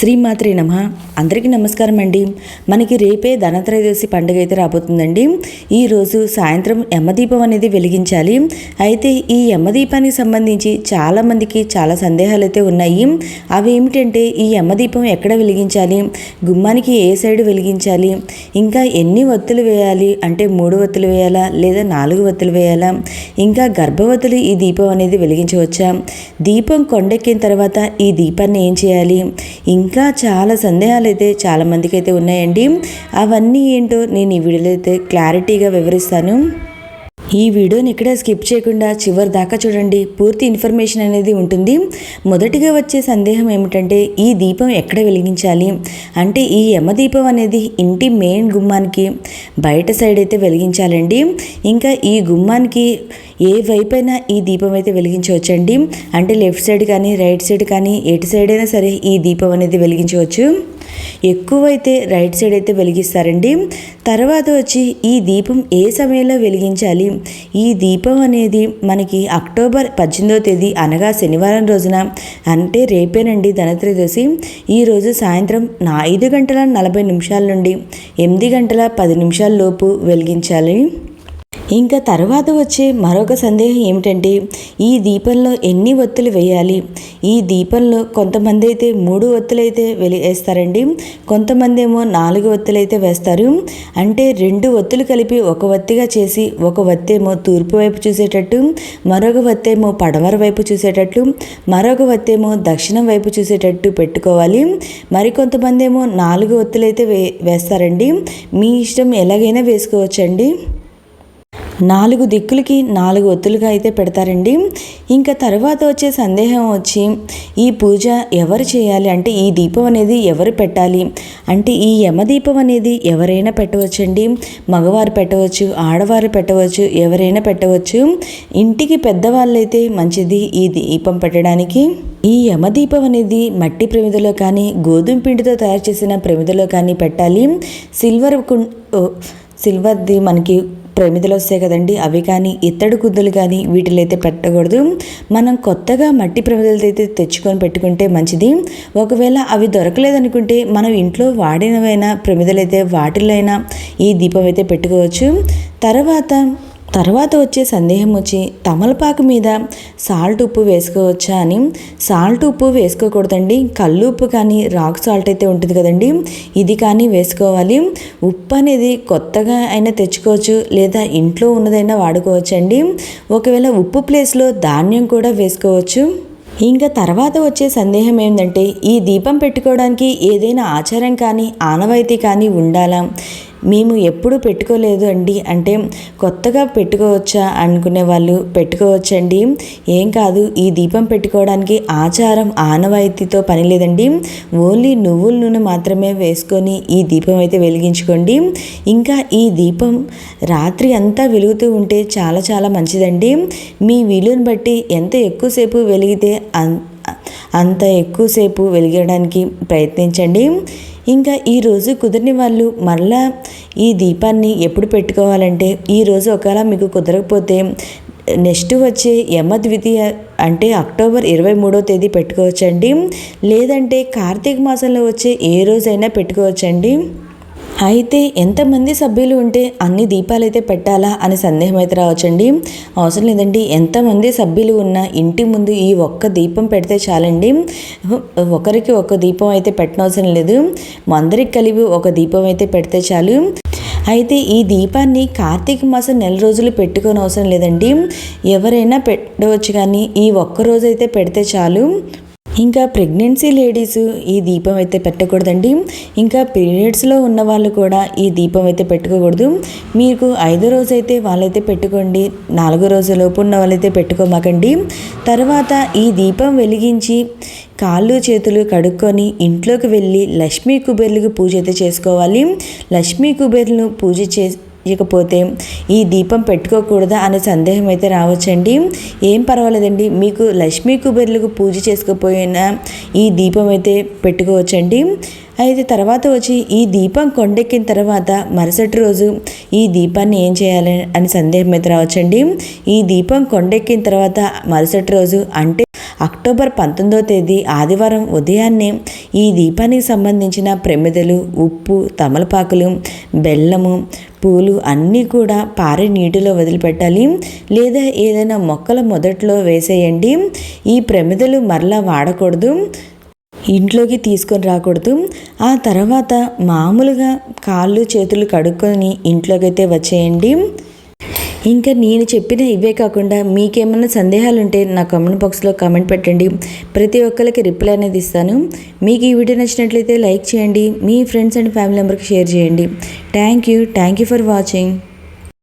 శ్రీమాత్రే నమః. అందరికీ నమస్కారం అండి. మనకి రేపే ధనత్రయోదశి పండుగ అయితే రాబోతుందండి. ఈరోజు సాయంత్రం యమదీపం అనేది వెలిగించాలి. అయితే ఈ యమదీపానికి సంబంధించి చాలామందికి చాలా సందేహాలు అయితే ఉన్నాయి. అవి ఏమిటంటే ఈ యమదీపం ఎక్కడ వెలిగించాలి, గుమ్మానికి ఏ సైడ్ వెలిగించాలి, ఇంకా ఎన్ని ఒత్తులు వేయాలి, అంటే 3 ఒత్తులు వేయాలా లేదా 4 ఒత్తులు వేయాలా, ఇంకా గర్భవతులు ఈ దీపం అనేది వెలిగించవచ్చా, దీపం కొండెక్కిన తర్వాత ఈ దీపాన్ని ఏం చేయాలి, ఇంకా చాలా సందేహాలు అయితే చాలామందికి అయితే ఉన్నాయండి. అవన్నీ ఏంటో నేను ఈ వీడియోలో అయితే క్లారిటీగా వివరిస్తాను. ఈ వీడియోని ఇక్కడ స్కిప్ చేయకుండా చివరి దాకా చూడండి, పూర్తి ఇన్ఫర్మేషన్ అనేది ఉంటుంది. మొదటిగా వచ్చే సందేహం ఏమిటంటే ఈ దీపం ఎక్కడ వెలిగించాలి అంటే ఈ యమదీపం అనేది ఇంటి మెయిన్ గుమ్మానికి బయట సైడ్ అయితే వెలిగించాలండి. ఇంకా ఈ గుమ్మానికి ఏ వైపైనా ఈ దీపం అయితే వెలిగించవచ్చండి. అంటే లెఫ్ట్ సైడ్ కానీ రైట్ సైడ్ కానీ ఎటు సైడ్ అయినా సరే ఈ దీపం అనేది వెలిగించవచ్చు. ఎక్కువైతే రైట్ సైడ్ అయితే వెలిగిస్తారండి. తర్వాత వచ్చి ఈ దీపం ఏ సమయంలో వెలిగించాలి, ఈ దీపం అనేది మనకి అక్టోబర్ 18వ తేదీ అనగా శనివారం రోజున, అంటే రేపేనండి ధనత్రయోదశి. ఈరోజు సాయంత్రం 5 గంటల 40 నిమిషాల నుండి 8 గంటల 10 నిమిషాల లోపు వెలిగించాలి. ఇంకా తర్వాత వచ్చే మరొక సందేహం ఏమిటంటే ఈ దీపంలో ఎన్ని ఒత్తులు వేయాలి. ఈ దీపంలో కొంతమంది అయితే 3 ఒత్తులు అయితే వేస్తారండి, కొంతమంది ఏమో 4 ఒత్తులు అయితే వేస్తారు. అంటే 2 ఒత్తులు కలిపి ఒక ఒత్తిగా చేసి ఒక ఒత్తేమో తూర్పు వైపు చూసేటట్టు, మరొక ఒత్తేమో పడమర వైపు చూసేటట్లు, మరొక ఒత్తేమో దక్షిణం వైపు చూసేటట్టు పెట్టుకోవాలి. మరికొంతమంది ఏమో 4 ఒత్తులు అయితే వేస్తారండి. మీ ఇష్టం ఎలాగైనా వేసుకోవచ్చండి. 4 దిక్కులకి 4 ఒత్తులుగా అయితే పెడతారండి. ఇంకా తర్వాత వచ్చే సందేహం వచ్చి ఈ పూజ ఎవరు చేయాలి, అంటే ఈ దీపం అనేది ఎవరు పెట్టాలి అంటే ఈ యమదీపం అనేది ఎవరైనా పెట్టవచ్చండి. మగవారు పెట్టవచ్చు, ఆడవారు పెట్టవచ్చు, ఎవరైనా పెట్టవచ్చు. ఇంటికి పెద్దవాళ్ళైతే మంచిది ఈ దీపం పెట్టడానికి. ఈ యమదీపం అనేది మట్టి ప్రమిదలో కానీ గోధుమ పిండితో తయారు చేసిన ప్రమిదలో కానీ పెట్టాలి. సిల్వర్ది మనకి ప్రమిదలు వస్తాయి కదండి, అవి కానీ ఇత్తడి గుద్దులు కానీ వీటిలో అయితే పెట్టకూడదు. మనం కొత్తగా మట్టి ప్రమిదలు అయితే తెచ్చుకొని పెట్టుకుంటే మంచిది. ఒకవేళ అవి దొరకలేదనుకుంటే మనం ఇంట్లో వాడినవైనా ప్రమిదలు అయితే వాటిల్లో అయినా ఈ దీపం అయితే పెట్టుకోవచ్చు. తర్వాత వచ్చే సందేహం వచ్చి తమలపాకు మీద సాల్ట్ ఉప్పు వేసుకోవచ్చా అని. సాల్ట్ ఉప్పు వేసుకోకూడదండి. కల్లు ఉప్పు కానీ రాక్ సాల్ట్ అయితే ఉంటుంది కదండి, ఇది కానీ వేసుకోవాలి. ఉప్పు అనేది కొత్తగా అయినా తెచ్చుకోవచ్చు లేదా ఇంట్లో ఉన్నదైనా వాడుకోవచ్చు అండి. ఒకవేళ ఉప్పు ప్లేస్లో ధాన్యం కూడా వేసుకోవచ్చు. ఇంకా తర్వాత వచ్చే సందేహం ఏంటంటే ఈ దీపం పెట్టుకోవడానికి ఏదైనా ఆచారం కానీ ఆనవాయితీ కానీ ఉండాలా. మేము ఎప్పుడు పెట్టుకోలేదు అండి, అంటే కొత్తగా పెట్టుకోవచ్చా అనుకునే వాళ్ళు పెట్టుకోవచ్చండి, ఏం కాదు. ఈ దీపం పెట్టుకోవడానికి ఆచారం ఆనవాయితీతో పని లేదండి. ఓన్లీ నువ్వుల నూనె మాత్రమే వేసుకొని ఈ దీపం అయితే వెలిగించుకోండి. ఇంకా ఈ దీపం రాత్రి అంతా వెలుగుతూ ఉంటే చాలా చాలా మంచిదండి. మీ వీలుని బట్టి ఎంత ఎక్కువసేపు వెలిగితే అంత ఎక్కువసేపు వెలిగడానికి ప్రయత్నించండి. ఇంకా ఈరోజు కుదిరిన వాళ్ళు మళ్ళా ఈ దీపాన్ని ఎప్పుడు పెట్టుకోవాలంటే ఈరోజు ఒకవేళ మీకు కుదరకపోతే నెక్స్ట్ వచ్చే యమద్వితీయ అంటే అక్టోబర్ 23వ తేదీ పెట్టుకోవచ్చండి. లేదంటే కార్తీక మాసంలో వచ్చే ఏ రోజైనా పెట్టుకోవచ్చండి. అయితే ఎంతమంది సభ్యులు ఉంటే అన్ని దీపాలు అయితే పెట్టాలా అని సందేహం అయితే రావచ్చండి. అవసరం లేదండి. ఎంతమంది సభ్యులు ఉన్నా ఇంటి ముందు ఈ ఒక్క దీపం పెడితే చాలండి. ఒకరికి ఒక దీపం అయితే పెట్టనవసరం లేదు, అందరికి కలిపి ఒక దీపం అయితే పెడితే చాలు. అయితే ఈ దీపాన్ని కార్తీక మాసం 4 రోజులు పెట్టుకోని అవసరం లేదండి, ఎవరైనా పెట్టవచ్చు, కానీ ఈ ఒక్క రోజు అయితే పెడితే చాలు. ఇంకా ప్రెగ్నెన్సీ లేడీస్ ఈ దీపం అయితే పెట్టకూడదండి. ఇంకా పీరియడ్స్లో ఉన్న వాళ్ళు కూడా ఈ దీపం అయితే పెట్టుకోకూడదు. మీకు 5వ రోజు అయితే వాళ్ళైతే పెట్టుకోండి, 4వ రోజులోపు ఉన్న వాళ్ళైతే పెట్టుకోమాకండి. తర్వాత ఈ దీపం వెలిగించి కాళ్ళు చేతులు కడుక్కొని ఇంట్లోకి వెళ్ళి లక్ష్మీ కుబేర్లకు పూజ అయితే చేసుకోవాలి. లక్ష్మీ కుబేర్లను పూజ ఇకపోతే ఈ దీపం పెట్టుకోకూడదా అనే సందేహం అయితే రావచ్చండి. ఏం పర్వాలేదండి, మీకు లక్ష్మీ కుబేర్లకు పూజ చేసుకోకపోయినా ఈ దీపం అయితే పెట్టుకోవచ్చండి. అయితే తర్వాత వచ్చి ఈ దీపం కొండెక్కిన తర్వాత మరుసటి రోజు ఈ దీపాన్ని ఏం చేయాలి అని సందేహం అయితే రావచ్చండి. ఈ దీపం కొండెక్కిన తర్వాత మరుసటి రోజు అంటే అక్టోబర్ 19వ తేదీ ఆదివారం ఉదయాన్నే ఈ దీపానికి సంబంధించిన ప్రమిదలు, ఉప్పు, తమలపాకులు, బెల్లము, పూలు అన్నీ కూడా పారే నీటిలో వదిలిపెట్టాలి, లేదా ఏదైనా మొక్కల మొదట్లో వేసేయండి. ఈ ప్రమిదలు మరలా వాడకూడదు, ఇంట్లోకి తీసుకొని రాకూడదు. ఆ తర్వాత మామూలుగా కాళ్ళు చేతులు కడుక్కొని ఇంట్లోకి అయితే వచ్చేయండి. ఇంకా నేను చెప్పిన ఇవే కాకుండా మీకేమైనా సందేహాలు ఉంటే నా కామెంట్ బాక్స్లో కామెంట్ పెట్టండి. ప్రతి ఒక్కరికి రిప్లై అనేది ఇస్తాను. మీకు ఈ వీడియో నచ్చినట్లయితే లైక్ చేయండి, మీ ఫ్రెండ్స్ అండ్ ఫ్యామిలీ మెంబర్కి షేర్ చేయండి. Thank you for watching.